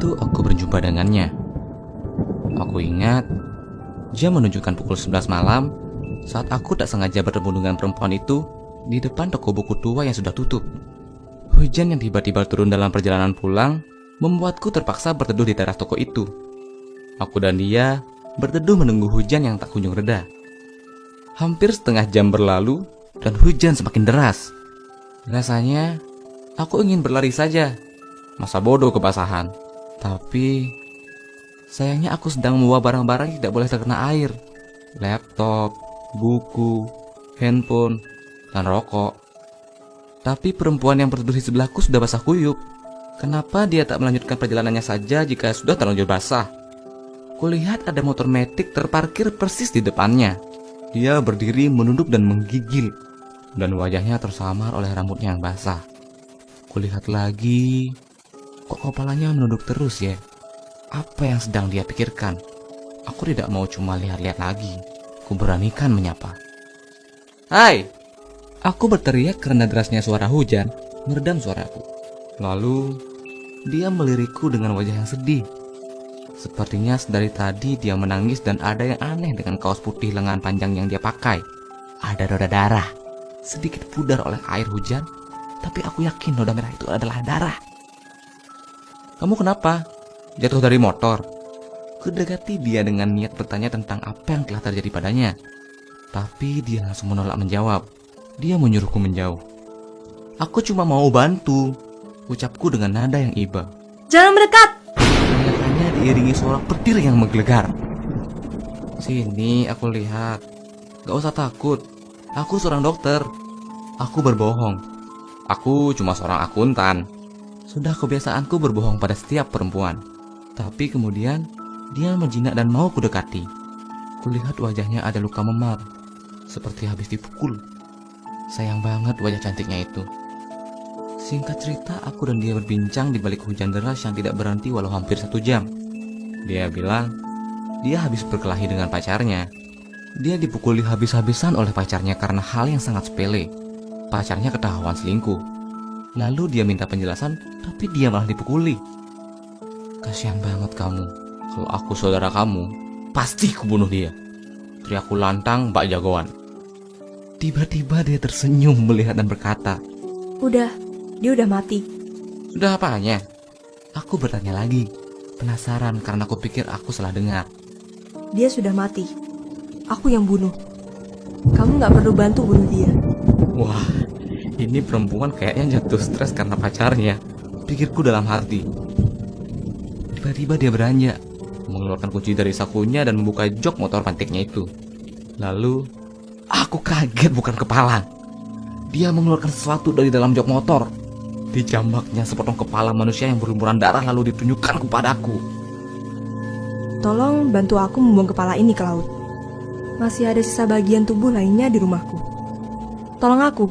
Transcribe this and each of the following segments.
itu aku berjumpa dengannya. Aku ingat dia menunjukkan pukul 11 malam saat aku tak sengaja bertemu dengan perempuan itu di depan toko buku tua yang sudah tutup. Hujan yang tiba-tiba turun dalam perjalanan pulang membuatku terpaksa berteduh di teras toko itu. Aku dan dia berteduh menunggu hujan yang tak kunjung reda. Hampir setengah jam berlalu dan hujan semakin deras. Rasanya aku ingin berlari saja. Masa bodoh kebasahan. Tapi sayangnya aku sedang membawa barang-barang yang tidak boleh terkena air. Laptop, buku, handphone, dan rokok. Tapi perempuan yang berteduh di sebelahku sudah basah kuyup. Kenapa dia tak melanjutkan perjalanannya saja jika sudah terlanjur basah? Kulihat ada motor metik terparkir persis di depannya. Dia berdiri menunduk dan menggigil, dan wajahnya tersamar oleh rambutnya yang basah. Kulihat lagi, kok kepalanya menunduk terus ya? Apa yang sedang dia pikirkan? Aku tidak mau cuma lihat-lihat lagi. Kuberanikan menyapa. Hai! Aku berteriak karena derasnya suara hujan meredam suaraku. Lalu, dia melirikku dengan wajah yang sedih. Sepertinya dari tadi dia menangis dan ada yang aneh dengan kaos putih lengan panjang yang dia pakai. Ada noda darah, sedikit pudar oleh air hujan, tapi aku yakin noda merah itu adalah darah. Kamu kenapa? Jatuh dari motor? Kudekati dia dengan niat bertanya tentang apa yang telah terjadi padanya. Tapi dia langsung menolak menjawab. Dia menyuruhku menjauh. Aku cuma mau bantu, ucapku dengan nada yang iba. Jangan mendekat! Teriakannya diiringi suara petir yang menggelegar. Sini, aku lihat. Gak usah takut. Aku seorang dokter. Aku berbohong. Aku cuma seorang akuntan. Sudah kebiasaanku berbohong pada setiap perempuan. Tapi kemudian dia menjinak dan mau kudekati. Kulihat wajahnya ada luka memar, seperti habis dipukul. Sayang banget wajah cantiknya itu. Singkat cerita, aku dan dia berbincang di balik hujan deras yang tidak berhenti walau hampir 1 jam. Dia bilang, dia habis berkelahi dengan pacarnya. Dia dipukuli habis-habisan oleh pacarnya karena hal yang sangat sepele. Pacarnya ketahuan selingkuh. Lalu dia minta penjelasan, tapi dia malah dipukuli. Kasihan banget kamu. Kalau aku saudara kamu, pasti kubunuh dia. Teriakku lantang bak jagoan. Tiba-tiba dia tersenyum melihat dan berkata, Udah, dia udah mati. Sudah apanya? Aku bertanya lagi, penasaran karena aku pikir aku salah dengar. Dia sudah mati. Aku yang bunuh. Kamu gak perlu bantu bunuh dia. Wah, ini perempuan kayaknya jatuh stres karena pacarnya, pikirku dalam hati. Tiba-tiba dia beranjak, mengeluarkan kunci dari sakunya dan membuka jok motor pantiknya itu. Lalu, aku kaget bukan kepalang. Dia mengeluarkan sesuatu dari dalam jok motor. Dijambaknya sepotong kepala manusia yang berlumuran darah lalu ditunjukkan kepadaku. Tolong bantu aku membuang kepala ini ke laut. Masih ada sisa bagian tubuh lainnya di rumahku. Tolong aku.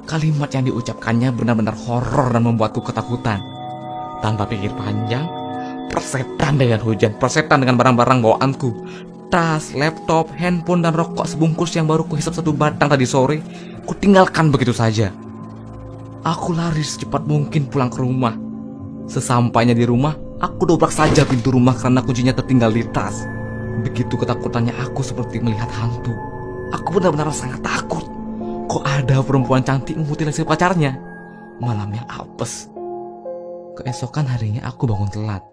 Kalimat yang diucapkannya benar-benar horor dan membuatku ketakutan. Tanpa pikir panjang, persetan dengan hujan, persetan dengan barang-barang bawaanku. Tas, laptop, handphone, dan rokok sebungkus yang baru kuhisap 1 batang tadi sore, kutinggalkan begitu saja. Aku lari secepat mungkin pulang ke rumah. Sesampainya di rumah, aku dobrak saja pintu rumah karena kuncinya tertinggal di tas. Begitu ketakutannya aku seperti melihat hantu. Aku benar-benar sangat takut. Kok ada perempuan cantik memutilasi pacarnya? Malamnya apes. Keesokan harinya aku bangun telat.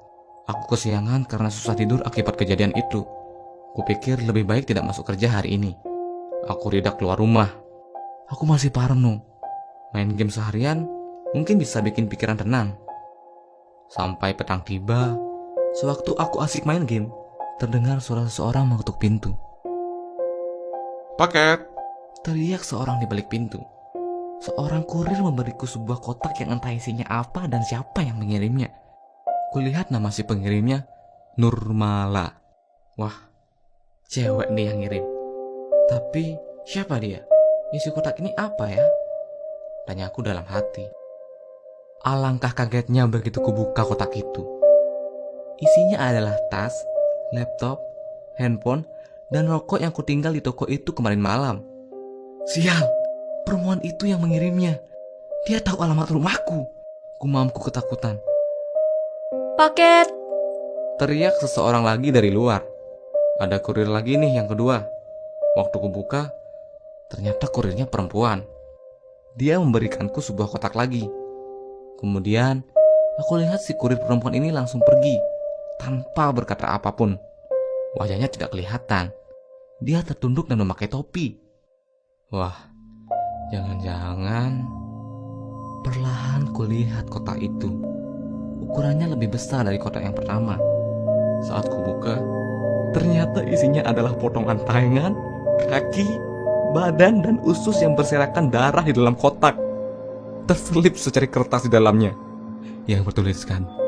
Aku kesiangan karena susah tidur akibat kejadian itu. Kupikir lebih baik tidak masuk kerja hari ini. Aku ridak keluar rumah. Aku masih parno. Main game seharian mungkin bisa bikin pikiran tenang. Sampai petang tiba, sewaktu aku asik main game, terdengar suara seseorang mengetuk pintu. Paket! Teriak seorang di balik pintu. Seorang kurir memberiku sebuah kotak yang entah isinya apa dan siapa yang mengirimnya. Kulihat nama si pengirimnya, Nurmala. Wah, cewek nih yang ngirim. Tapi siapa dia? Isi kotak ini apa ya? Tanyaku dalam hati. Alangkah kagetnya begitu kubuka kotak itu. Isinya adalah tas, laptop, handphone, dan rokok yang kutinggal di toko itu kemarin malam. Sial, perempuan itu yang mengirimnya. Dia tahu alamat rumahku. Gumamku ketakutan. Paket! Teriak seseorang lagi dari luar. Ada kurir lagi nih yang kedua. Waktu kubuka, ternyata kurirnya perempuan. Dia memberikanku sebuah kotak lagi. Kemudian, aku lihat si kurir perempuan ini langsung pergi, tanpa berkata apapun. Wajahnya tidak kelihatan. Dia tertunduk dan memakai topi. Wah, jangan-jangan... Perlahan kulihat kotak itu. Ukurannya lebih besar dari kotak yang pertama. Saat kubuka, ternyata isinya adalah potongan tangan, kaki, badan, dan usus yang berserakan darah di dalam kotak. Terselip secari kertas di dalamnya yang bertuliskan